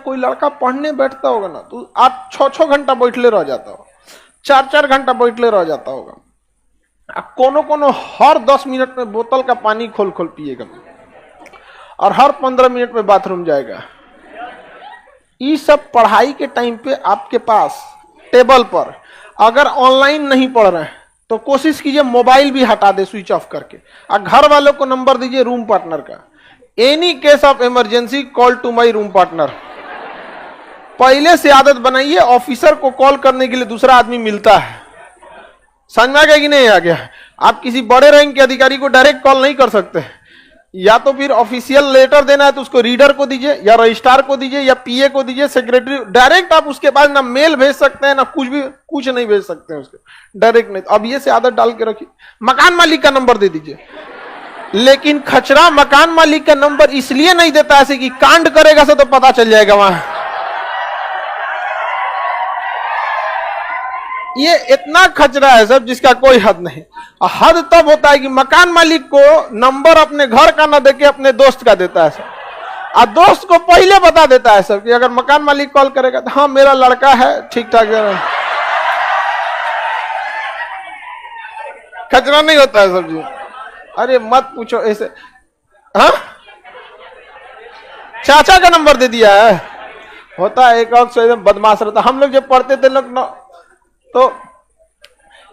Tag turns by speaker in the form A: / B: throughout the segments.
A: कोई लड़का पढ़ने बैठता होगा ना तो आप 6-6 घंटा बैठले रह जाता हो, 4-4 घंटा बैठले रह जाता होगा। कोनो कोनो हर 10 मिनट में बोतल का पानी खोल खोल पिएगा और हर 15 मिनट में बाथरूम जाएगा। ये सब पढ़ाई के टाइम पे आपके पास टेबल पर अगर ऑनलाइन नहीं पढ़ रहे हैं तो कोशिश कीजिए मोबाइल भी हटा दे स्विच ऑफ करके, और घर वालों को नंबर दीजिए रूम पार्टनर का। Any case of emergency call to my room partner. पहले से आदत बनाइए, ऑफिसर को कॉल करने के लिए दूसरा आदमी मिलता है। समझ में आ गया कि नहीं आ गया? आप किसी बड़े रैंक के अधिकारी को डायरेक्ट कॉल नहीं कर सकते, या तो फिर ऑफिशियल लेटर देना है तो उसको रीडर को दीजिए या रजिस्ट्रार को दीजिए या पीए को दीजिए, सेक्रेटरी। डायरेक्ट आप उसके पास ना मेल भेज सकते हैं ना कुछ नहीं भेज सकते हैं उसके, डायरेक्ट नहीं। अब ये से आदत डाल के रखिए। मकान मालिक का नंबर दे दीजिए, लेकिन खचरा मकान मालिक का नंबर इसलिए नहीं देता ऐसे कि कांड करेगा से तो पता चल जाएगा वहां। ये इतना खचरा है सब जिसका कोई हद नहीं। हद तब होता है कि मकान मालिक को नंबर अपने घर का ना देके अपने दोस्त का देता है सब, और दोस्त को पहले बता देता है सब कि अगर मकान मालिक कॉल करेगा तो हाँ मेरा लड़का है ठीक ठाक है। खचरा नहीं होता है सब जी। अरे मत पूछो ऐसे। हाँ चाचा का नंबर दे दिया है। होता है एक वक्त एकदम बदमाश रहता। हम लोग जब पढ़ते थे लोग तो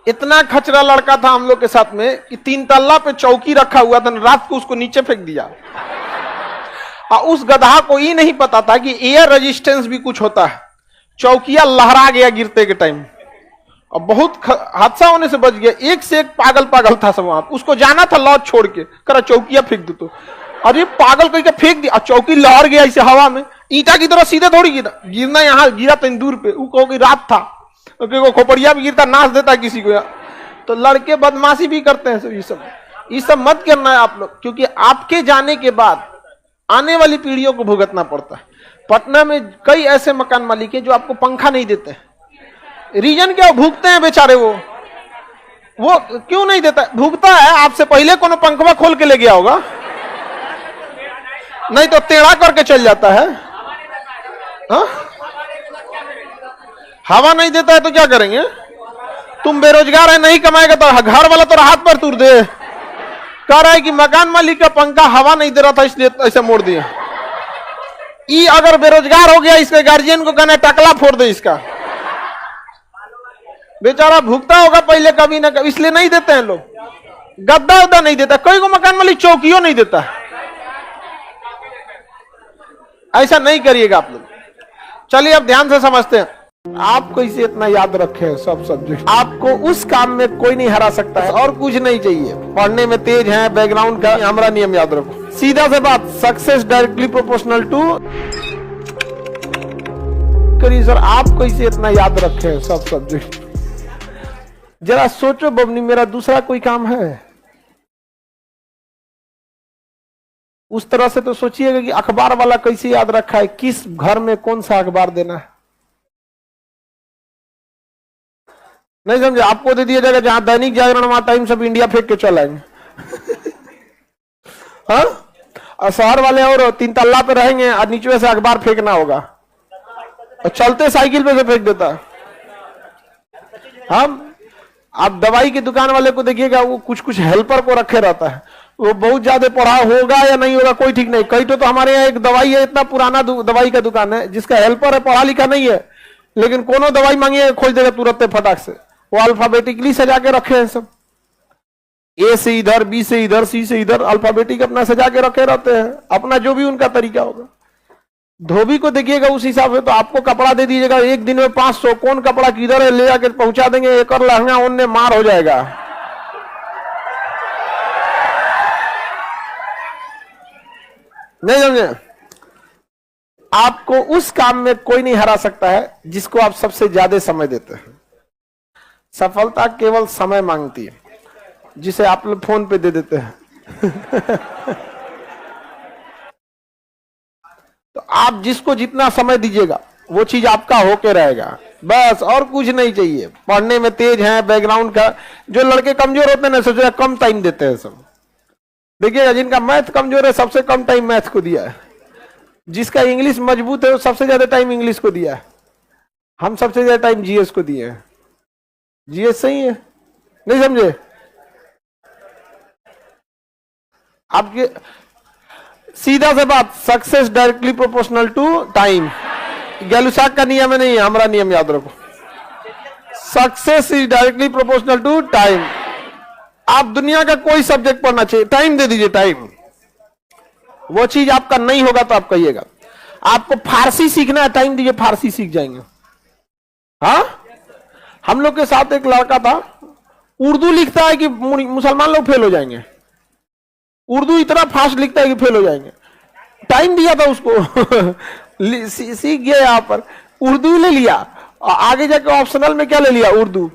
A: इतना खचरा लड़का था हम लोग के साथ में कि 3 तल्ला पे चौकी रखा हुआ था, रात को उसको नीचे फेंक दिया। और उस गधा को ये नहीं पता था कि एयर रेजिस्टेंस भी कुछ होता है। चौकिया लहरा गया गिरते के टाइम और बहुत हादसा होने से बच गया। एक से एक पागल था सब वहां। उसको जाना था लॉज छोड़ के, करा चौकिया फेंक दो तो अरे पागल कह के फेंक दिया। चौकी लहर गया इसे हवा में, ईटा की तरह सीधे थोड़ी गिरना यहाँ गिरा तो दूर पे। वो कहोगे रात था, खोपड़िया भी गिरता नाच देता किसी को। तो लड़के बदमाशी भी करते हैं। ये सब मत करना है आप लोग, क्योंकि आपके जाने के बाद आने वाली पीढ़ियों को भुगतना पड़ता है। पटना में कई ऐसे मकान मालिक हैं जो आपको पंखा नहीं देते। रीजन क्या? भूखते हैं बेचारे। वो क्यों नहीं देता? भूखता है। आपसे पहले कोनो पंखवा खोल के ले गया होगा, नहीं तो टेढ़ा करके चल जाता है। हा? हवा नहीं देता है तो क्या करेंगे? तुम बेरोजगार है, नहीं कमाएगा तो घर वाला तो हाथ पर तुर दे। कह रहा है कि मकान मालिक का पंखा हवा नहीं दे रहा था इसलिए ऐसे मोड़ दिया। ये अगर बेरोजगार हो गया, इसके गार्जियन को कहना टकला फोड़ दे इसका। बेचारा भुगता होगा पहले कभी ना कभी, इसलिए नहीं देते हैं लोग। गद्दा उद्दा नहीं देता, कोई को मकान मालिक चौकियों नहीं देता। ऐसा नहीं करिएगा आप लोग। चलिए अब ध्यान से समझते हैं। आप कैसे इतना याद रखे हैं सब सब्जेक्ट? आपको उस काम में कोई नहीं हरा सकता है और कुछ नहीं चाहिए। पढ़ने में तेज है, बैकग्राउंड का हमारा नियम याद रखो। सीधा से बात, सक्सेस डायरेक्टली प्रोपोर्शनल टू। करिए सर, आप कैसे इतना याद रखे हैं सब सब्जेक्ट? जरा सोचो बबनी, मेरा दूसरा कोई काम है? उस तरह से तो सोचिएगा कि अखबार वाला कैसे याद रखा है, किस घर में कौन सा अखबार देना है। नहीं समझे? आपको दे दिया जाएगा जहां दैनिक जागरण वहां टाइम्स ऑफ इंडिया फेंक के चल आएंगे। हाँ? और शहर वाले और 3 तल्ला पे रहेंगे और नीचे से अखबार फेंकना होगा, और चलते साइकिल पे से फेंक देता है। हम आप दवाई की दुकान वाले को देखिएगा, वो कुछ हेल्पर को रखे रहता है। वो बहुत ज्यादा पढ़ा होगा या नहीं होगा कोई ठीक नहीं। कई तो हमारे यहाँ एक दवाई है, इतना पुराना दवाई का दुकान है, जिसका हेल्पर है पढ़ा लिखा नहीं है, लेकिन कोनो दवाई मांगिए खोज देगा तुरंत फटाक से। वो अल्फाबेटिकली सजा के रखे हैं सब, ए से इधर, बी से इधर, सी से इधर, अल्फाबेटिक अपना सजा के रखे रहते हैं, अपना जो भी उनका तरीका होगा। धोबी को देखिएगा उस हिसाब से, तो आपको कपड़ा दे दीजिएगा एक दिन में 500, कौन कपड़ा किधर है ले जाके पहुंचा देंगे, एक और लहंगा उनने मार हो जाएगा। नहीं समझे? आपको उस काम में कोई नहीं हरा सकता है जिसको आप सबसे ज्यादा समय देते हैं। सफलता केवल समय मांगती है, जिसे आप लोग फोन पे दे देते हैं। तो आप जिसको जितना समय दीजिएगा वो चीज आपका होके रहेगा, बस और कुछ नहीं चाहिए। पढ़ने में तेज है, बैकग्राउंड का, जो लड़के कमजोर होते हैं ना सोचा कम टाइम देते हैं सब। देखिएगा जिनका मैथ कमजोर है सबसे कम टाइम मैथ को दिया है, जिसका इंग्लिश मजबूत है वो सबसे ज्यादा टाइम इंग्लिश को दिया है, हम सबसे ज्यादा टाइम जीएस को दिए हैं। जीएस सही है, नहीं समझे? आपके सीधा सा बात, success directly proportional to time. Gay Lussac का नियम है, नहीं हमारा नियम याद रखो। Success is directly proportional to time. आप दुनिया का कोई सब्जेक्ट पढ़ना चाहिए, टाइम दे दीजिए, टाइम। वो चीज आपका नहीं होगा तो आप कहिएगा। आपको फारसी सीखना है, टाइम दीजिए, फारसी सीख जाएंगे। हाँ, हम लोग के साथ एक लड़का था, उर्दू लिखता है कि मुसलमान लोग फेल हो जाएंगे। उर्दू इतना फास्ट लिखता है कि फेल हो जाएंगे। टाइम दिया था उसको सीख गया, यहां पर उर्दू ले लिया, आगे जाके ऑप्शनल में क्या ले लिया, उर्दू।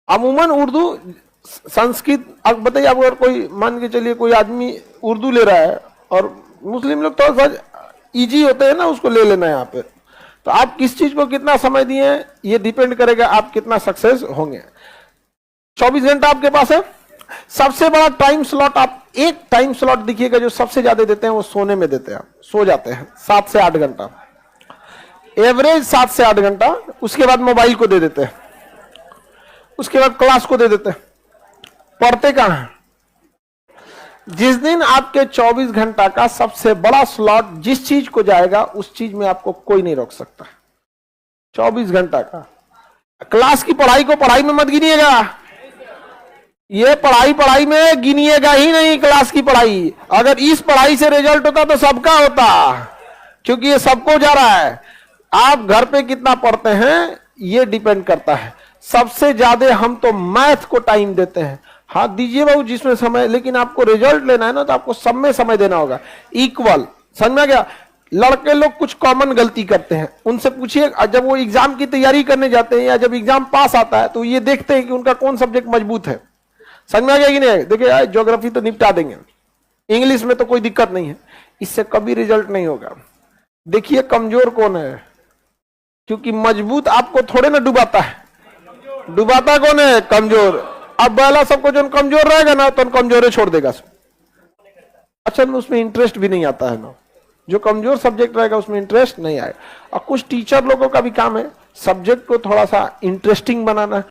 A: अमूमन उर्दू संस्कृत, अब बताइए, अगर कोई मान के चलिए कोई आदमी उर्दू ले रहा है और मुस्लिम लोग तो सा इजी होते हैं ना, उसको ले लेना है यहाँ पे। तो आप किस चीज को कितना समय दिए ये डिपेंड करेगा आप कितना सक्सेस होंगे। 24 घंटा आपके पास है। सबसे बड़ा टाइम स्लॉट, आप एक टाइम स्लॉट दिखिएगा जो सबसे ज्यादा देते हैं, वो सोने में देते हैं। सो जाते हैं 7 से 8 घंटा, एवरेज 7 से 8 घंटा। उसके बाद मोबाइल को दे देते हैं, उसके बाद क्लास को दे देते हैं। पढ़ते कहां हैं? जिस दिन आपके 24 घंटा का सबसे बड़ा स्लॉट जिस चीज को जाएगा, उस चीज में आपको कोई नहीं रोक सकता। 24 घंटा का क्लास की पढ़ाई को पढ़ाई में मत गिनिएगा, ये पढ़ाई में गिनिएगा ही नहीं। क्लास की पढ़ाई, अगर इस पढ़ाई से रिजल्ट होता तो सबका होता, क्योंकि ये सबको जा रहा है। आप घर पे कितना पढ़ते हैं ये डिपेंड करता है। सबसे ज्यादा हम तो मैथ को टाइम देते हैं। हाँ दीजिए बाबू जिसमें समय, लेकिन आपको रिजल्ट लेना है ना, तो आपको सब में समय देना होगा, इक्वल। समझ में आ गया? लड़के लोग कुछ कॉमन गलती करते हैं, उनसे पूछिए, जब वो एग्जाम की तैयारी करने जाते हैं या जब एग्जाम पास आता है, तो ये देखते हैं कि उनका कौन सब्जेक्ट मजबूत है। समझ में आ गया कि नहीं? देखिए यार, ज्योग्राफी तो निपटा देंगे, इंग्लिश में तो कोई दिक्कत नहीं है, इससे कभी रिजल्ट नहीं होगा। देखिए कमजोर कौन है, क्योंकि मजबूत आपको थोड़े ना डुबाता है, डुबाता कौन है? कमजोर। अब पहला सबको जो कमजोर रहेगा ना, तो कमजोर छोड़ देगा। अच्छा, उसमें इंटरेस्ट भी नहीं आता है ना, जो कमजोर सब्जेक्ट रहेगा उसमें इंटरेस्ट नहीं आएगा। और कुछ टीचर लोगों का भी काम है सब्जेक्ट को थोड़ा सा इंटरेस्टिंग बनाना।